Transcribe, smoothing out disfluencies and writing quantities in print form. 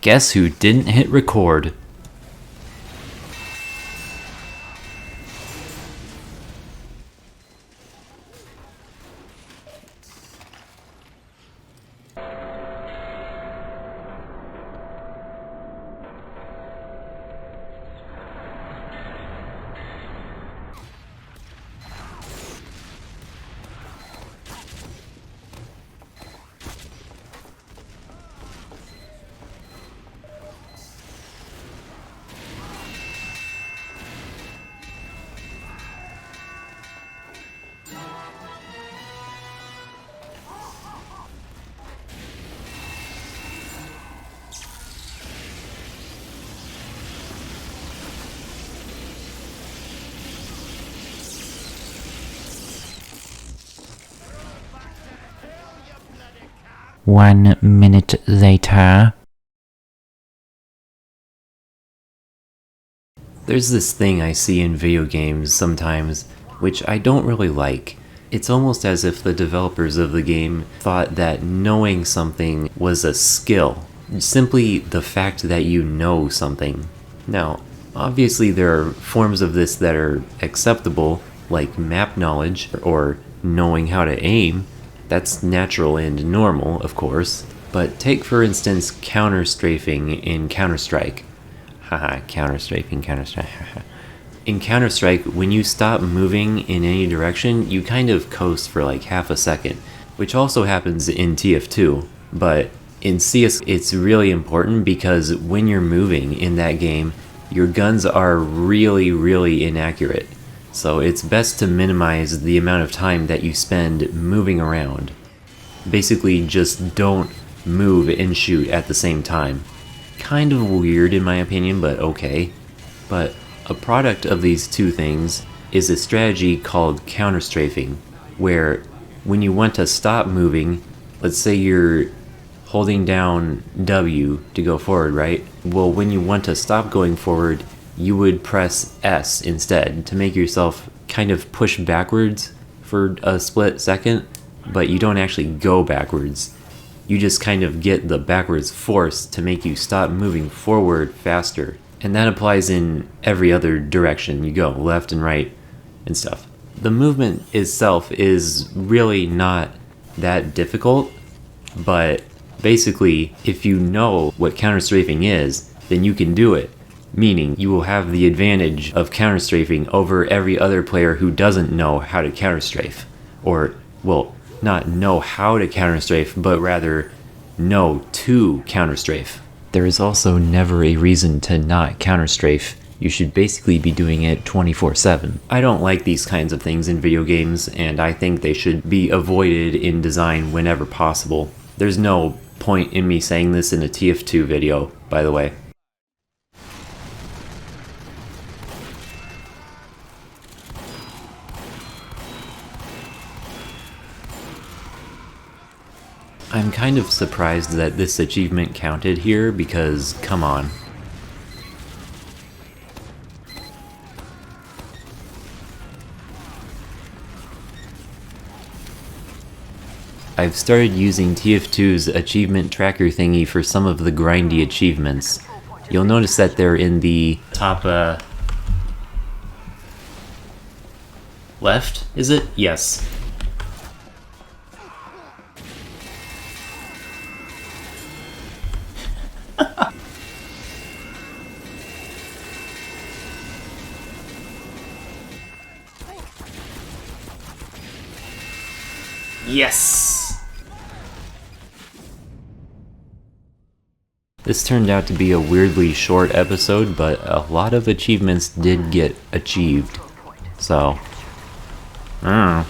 Guess who didn't hit record? One minute later. There's this thing I see in video games sometimes, which I don't really like. It's almost as if the developers of the game thought that knowing something was a skill. Simply the fact that you know something. Now, obviously there are forms of this that are acceptable, like map knowledge or knowing how to aim. That's natural and normal, of course. But take for instance counter-strafing in Counter-Strike. Haha, counter-strafing, Counter-Strike. In Counter-Strike, when you stop moving in any direction, you kind of coast for like half a second, which also happens in TF2. But in CS, it's really important because when you're moving in that game, your guns are really inaccurate. So it's best to minimize the amount of time that you spend moving around. Basically, just don't move and shoot at the same time. Kind of weird in my opinion, but okay. But a product of these two things is a strategy called counter-strafing, where when you want to stop moving, let's say you're holding down W to go forward, right? Well, when you want to stop going forward, you would press S instead to make yourself kind of push backwards for a split second, but you don't actually go backwards. You just kind of get the backwards force to make you stop moving forward faster. And that applies in every other direction you go, left and right and stuff. The movement itself is really not that difficult, but basically, if you know what counter-strafing is, then you can do it. Meaning, you will have the advantage of counter-strafing over every other player who doesn't know how to counter-strafe. Or, well, not know how to counter-strafe, but rather know to counter-strafe. There is also never a reason to not counter-strafe. You should basically be doing it 24/7. I don't like these kinds of things in video games, and I think they should be avoided in design whenever possible. There's no point in me saying this in a TF2 video, by the way. I'm kind of surprised that this achievement counted here because, come on. I've started using TF2's achievement tracker thingy for some of the grindy achievements. You'll notice that they're in the top, left, is it? Yes. Yes! This turned out to be a weirdly short episode, but a lot of achievements did get achieved. So, I don't know.